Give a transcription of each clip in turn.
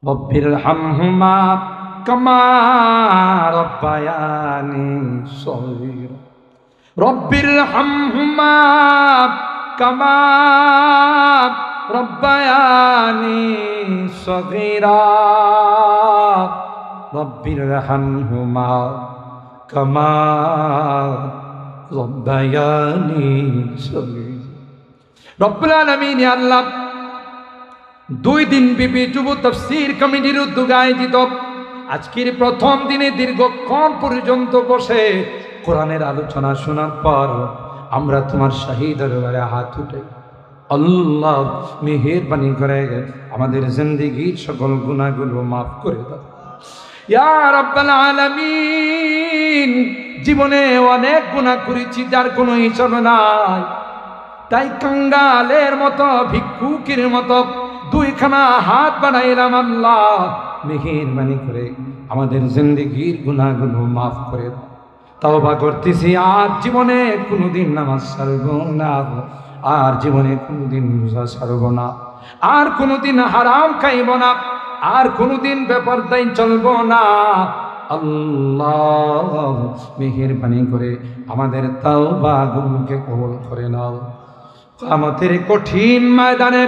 রব্বির হামহুমা কামা রব্বায়ানি সগীরা। রব্বির হামহুমা কামা রব্বায়ানি সগীরা। রব্বির হামহুমা কামা রব্বায়ানি সগীরা। রব্বুল আলামিন আল্লাহ 2 দিন ব্যাপী যুব তাফসীর কমিটির উদ্যোগে আয়োজিত আজকের প্রথম দিনে দীর্ঘক্ষণ পর্যন্ত বসে কোরআনের আলোচনা শোনার পর আমরা তোমার শাহী দরবারে হাত উঠে আল্লাহ মেহেরবানি করে আমাদের জিন্দেগীর সকল গুনাহগুলো মাফ করে দাও ইয়া রাব্বাল আলামিন। জীবনে অনেক গুনাহ করেছি যার কোনো হিসাব নাই, তাই কাঙ্গালের মতো ভিক্ষুকের মতো 2খানা হাত বাড়াইলাম। আল্লাহ মেহেরবানি করে আমাদের জিন্দেগীর গুনাহগুলো মাফ করে দাও। তওবা করতেছি, আর জীবনে কোনোদিন নামাজ ছাড়বো না, আর জীবনে কোনোদিন রোজা ছাড়বো না, আর কোনোদিন হারাম খাইব না, আর কোনোদিন বেপরদাই চলবো না। আল্লাহ মেহেরবানি করে আমাদের তাওবাগুলোকে কবুল করে নাও। কিয়ামতের কঠিন ময়দানে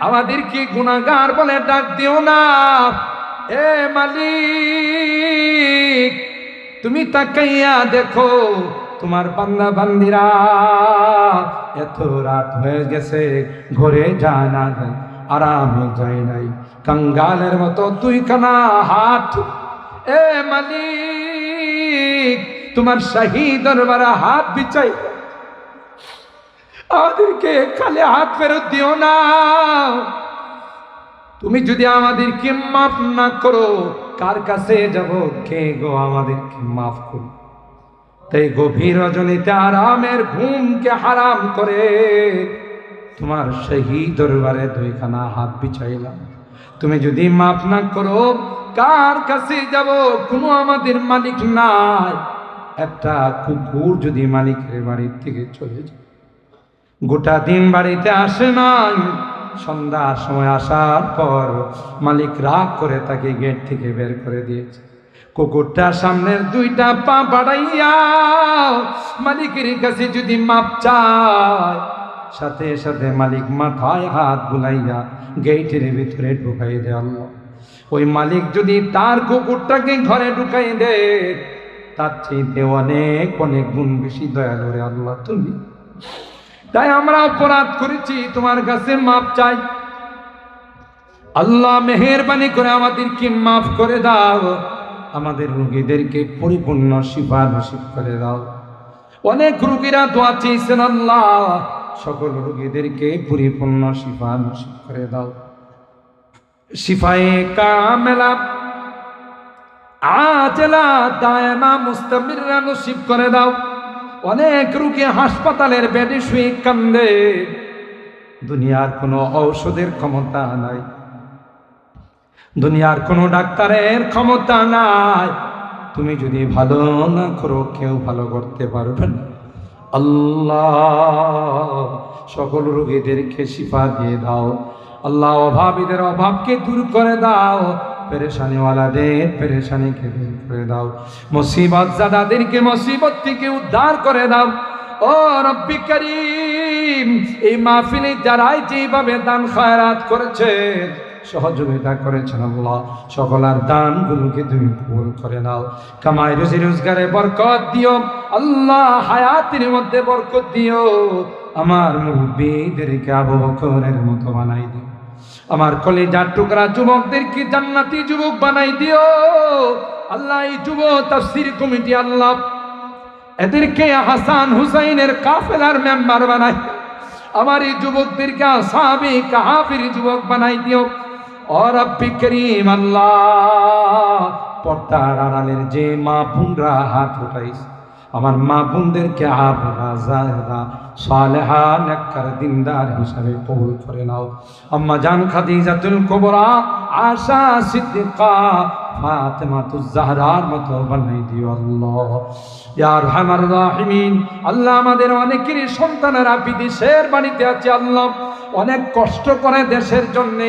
আমাদেরকে গুনাহগার বলে ডাক দিও না। এ মালিক, তুমি তাকাইয়া দেখো তোমার বান্দা বান্দিরা এত রাত হয়ে গেছে, ঘরে যায় না, আরামে যায় নাই, কাঙ্গালের মতো 2খানা হাত। এ মালিক, তোমার শাহী দরবারে হাত বিছাই আমাদেরকে খালি হাত ফেরত দিও না। তুমি যদি আমাদেরকে মাফ না করো, কার কাছে যাব? কে গো আমাদেরকে মাফ করো? তাই গভীর রজনীতে আরামের ঘুমকে হারাম করে তোমার শাহী দরবারে 2খানা হাত বিছাইলাম। তুমি যদি মাফ না করো, কার কাছে যাব? কোনো আমাদের মালিক নাই। একটা কুকুর যদি মালিকের বাড়ির থেকে চলে যায়, গোটা দিন বাড়িতে আসে নাই, সন্ধ্যার সময় আসার পর মালিক রাগ করে তাকে গেট থেকে বের করে দিয়েছে। কুকুরটা সামনের 2টা পা বাড়াইয়া মালিকের কাছে যদি মাপ চায়, সাথে সাথে মালিক মাথায় হাত বুলাইয়া গেটের ভিতরে ঢুকাই দেয়। আল্লাহ, ওই মালিক যদি তার কুকুরটাকে ঘরে ঢুকাই দেয়, তার চাইতে অনেক অনেক গুণ বেশি দয়ালু রে আল্লাহ তুমি। তাই আমরা অপরাধ করেছি, তোমার কাছে মাপ চাই। আল্লাহ মেহেরবানি করে আমাদেরকে মাফ করে দাও, আমাদের রোগীদেরকে পরিপূর্ণ শিফা নসিব করে দাও। অনেক রোগীরা দোয়া চেয়েছেন, আল্লাহ সকল রোগীদেরকে পরিপূর্ণ শিফা নসিব করে দাও। শিফায়ে কামেলা আজলা দায়মা মুস্তামিররা নসিব করে দাও। অনেক রোগী হাসপাতালের বেডে শুয়ে কান্দে, দুনিয়ার কোনো ঔষধের ক্ষমতা নাই, দুনিয়ার কোনো ডাক্তারের ক্ষমতা নাই। তুমি যদি ভালো না করো, কেউ ভালো করতে পারবে না। আল্লাহ সকল রোগীদেরকে শিফা দিয়ে দাও। আল্লাহ অভাবীদের অভাবকে দূর করে দাও, পেরেশানিওয়ালাদের পেরেশানিকে দূর করে দাও, মুসিবত জাদাদেরকে মুসিবত থেকে উদ্ধার করে দাও। ও রব্বি করিম, এই মাহফিলে যারাই যেভাবে দান খয়রাত করেছে, সহযোগিতা করেছেন, আল্লাহ সকলার দানগুলোকে তুমি কবুল করে নাও। কামাই রুজি রোজগারে বরকত দিও আল্লাহ, হায়াতের মধ্যে বরকত দিও। আমার মুরব্বিদেরকে আবু বকরের মতো বানাই দিও। আমার কলিজার টুকরা যুবকদেরকে জান্নাতি যুবক বানাই দিও আল্লাহ। এই যুব তাফসীর কমিটি আল্লাহ এদেরকে হাসান হুসাইনের কাফেলার মেম্বার বানাই। আমার এই যুবকদেরকে আসহাবে কাহাফের যুবক বানাই দিও। ও রব্বি করিম আল্লাহ, পর্দার আড়ালের যে মা বোনরা হাত উঠাইছে, আমার মা বোনদেরকে আবরা জাহেরা সালেহা নেককার দিনদার হিসাবে কবুল করে নাও। আম্মা জান খাদিজাতুল কুবরা, আয়েশা সিদ্দিকা, ফাতেমাতুজ জাহরার মতো বানাই দিও আল্লাহ ইয়া আরহামার রাহিমিন। আল্লাহ আমাদের অনেকেরই সন্তানেরা বিদেশের বাড়িতে আছে আল্লাহ, অনেক কষ্ট করে দেশের জন্য,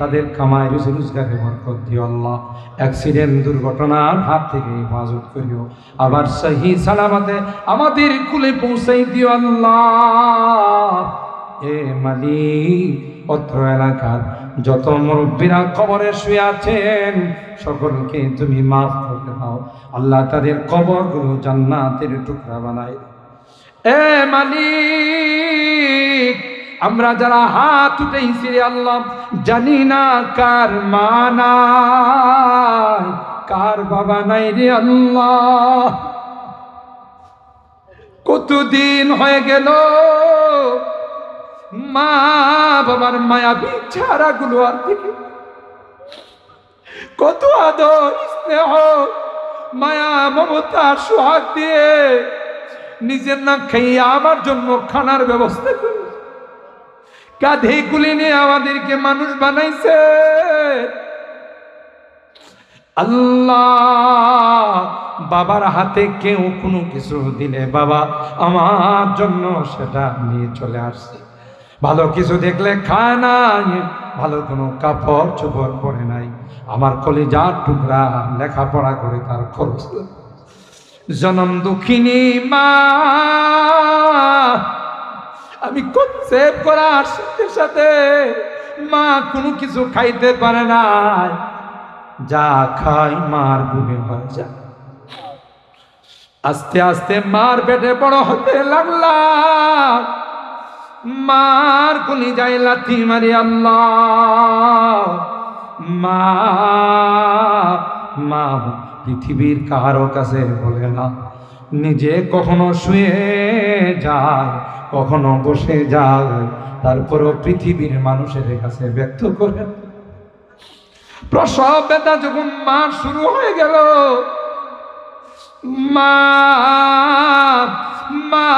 তাদের কামাই রুজি রোজগারে বরকত দিও আল্লাহ। অ্যাক্সিডেন্ট দুর্ঘটনার হাত থেকে হেফাজত করিও, আবার সহি সালামতে আমাদের কুলে পৌঁছাই দিও আল্লাহ। এ মালিক, অত্র এলাকার যত মুরব্বীরা কবরে শুয়ে আছেন সকলকে তুমি মাফ করে দাও আল্লাহ, তাদের কবরগুলো জান্নাতের টুকরা বানাই। এ মালিক, আমরা যারা হাত উঠেছি রে আল্লাহ, জানি না কার মা নাই, কার বাবা নাই রে আল্লাহ। কতদিন হয়ে গেল মা বাবার মায়াবী চেহারাগুলো আর দেখি, কত আদর স্নেহ মায়া মমতা সোহাগ দিয়ে নিজের না খাইয়া আমার জন্য খানার ব্যবস্থা করে কাঁধে কুলে নিয়ে আমাদেরকে মানুষ বানাইছে আল্লাহ। বাবার হাতে কেউ কোনো কিছু দিলে বাবা আমার জন্য সেটা নিয়ে চলে আসছে, ভালো কিছু দেখলে খায় নাই, ভালো কোনো কাপড় চোপড় পরে নাই, আমার কলিজার টুকরা লেখাপড়া করে তার খরচ। জনম দুঃখিনী মা, আমি কনসেপ্ট করার সাথে সাথে মা কোনো কিছু খাইতে পারে না, যা খায় মার বুকে হয়ে যায়। আস্তে আস্তে মার পেটে বড় হতে লাগলাম, মার কলিজায় লাথি মারি আল্লাহ। মা মা পৃথিবীর কারো কাছে বলে না, নিজে কখনো শুয়ে যায়, কখনো বসে যায়, তারপরও পৃথিবীর মানুষের কাছে ব্যক্ত করে। প্রসব ব্যথা যখন মা শুরু হয়ে গেল, মা মা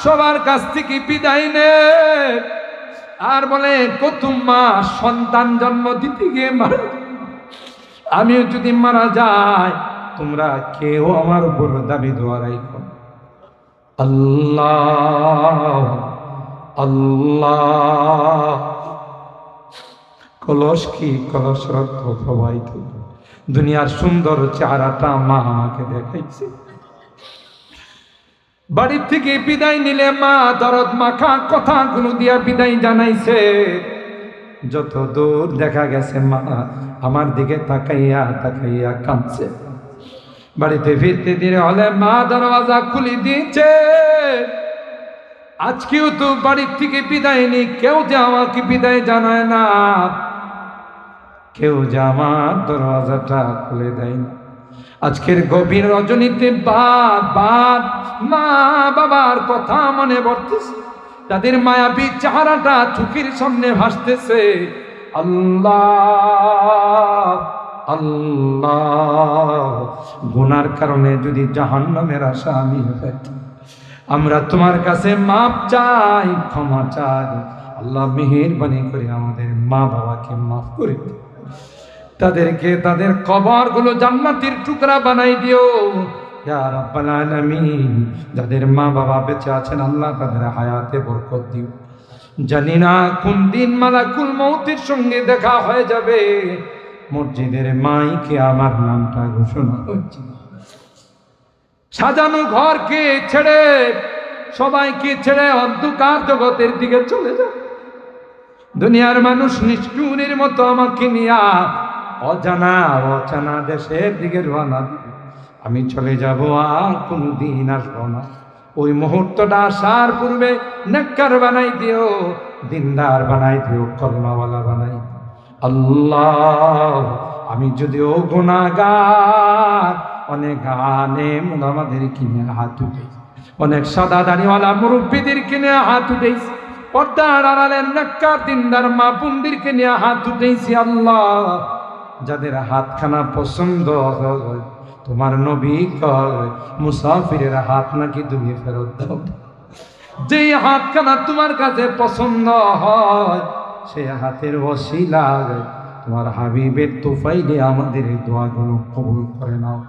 সবার কাছ থেকে বিদায় নে, আর বলে কত মা সন্তান জন্ম দিতে গিয়ে মারা, আমিও যদি মারা যায় তোমরা কেউ আমার বড় দাবি দোয়ারাই কর। আল্লাহ আল্লাহ, কলস কি কলস রক্ত প্রবাহিত, দুনিয়ার সুন্দর চেহারাটা মা আমাকে দেখাইছে। বাড়ির থেকে বিদায় নিলে মা দরদ মাখা কথাগুলো দিয়া বিদায় জানাইছে। যত দূর দেখা গেছে মা আমার দিকে তাকাইয়া তাকাইয়া কাঁদছে। বাড়িতে ফিরতে দেরি হলে মা দরওয়াজা খুলে দিয়েছে। আজকেও তো বাড়ির থেকে বিদায় নেই, কেউ যে আমাকে বিদায় জানায় না, কেউ যে আমার দরওয়াজাটা খুলে দেয় না। আজকের গভীর রজনীতে বারবার মা বাবার কথা মনে পড়তেছে, তাদের মায়াবী চেহারাটা চোখের সামনে ভাসতেছে। আল্লাহ আল্লাহ, গুনার কারণে যদি জাহান্নামের আসামি হইতাম, আমরা তোমার কাছে মাপ চাই, ক্ষমা চাই। আল্লাহ মেহেরবানি করে আমাদের মা বাবাকে মাফ করে দিও, তাদেরকে তাদের কবরগুলো জান্নাতের টুকরা বানাই দিও ইয়া রাব্বাল আলামিন। যাদের মা বাবা বেঁচে আছেন আল্লাহ তাদের হায়াতে বরকত দিও। জানি না কোন দিন মালাকুল মউতের সঙ্গে দেখা হয়ে যাবে, মসজিদের মাইকে আমার নামটা ঘোষণা হচ্ছে। সাজানো ঘরকে ছেড়ে, সবাইকে ছেড়ে অন্ধকার জগতের দিকে চলে যাবে। দুনিয়ার মানুষ নিষ্ঠুরের মতো আমাকে নিয়ে অজানা অচানা দেশের দিকে রওনা দিবে। আমি চলে যাব, আর কোনদিন আসবো না। ওই মুহূর্তটা আসার পূর্বে নেককার বানাই দিও, দিনদার বানাই দিও, কলমাওয়ালা বানাই দিও। আল্লাহ, আমি যদিও গুনাহগার, অনেক আলেম ওলামাদের কিনে হাত উঠেছি, অনেক সাদা দাড়িওয়ালা মুরব্বীদের কিনে হাত উঠেছি, পর্দার আড়ালের নেককার দিনদার মা বোনদেরকে নিয়ে হাত উঠেছি। আল্লাহ, যাদের হাতখানা পছন্দ হয়, তোমার নবী কয় মুসাফিরের হাত নাকি তুমি ফেরত দাও। যেই হাতখানা তোমার কাছে পছন্দ হয় সেই হাতের ওসিলায় তোমার হাবিবের তুফাইলে আমাদের এই দোয়াগুলো কবুল করে নাও।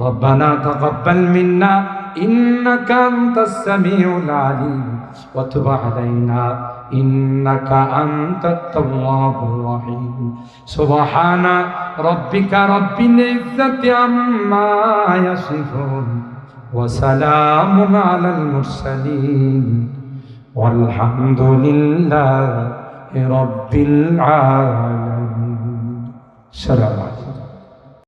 ربنا تقبل منا إنك أنت السميع العليم وتب علينا إنك أنت التواب الرحيم سبحان ربك رب العزة عما يصفون وسلام على المرسلين والحمد لله رب العالمين. السلام عليكم.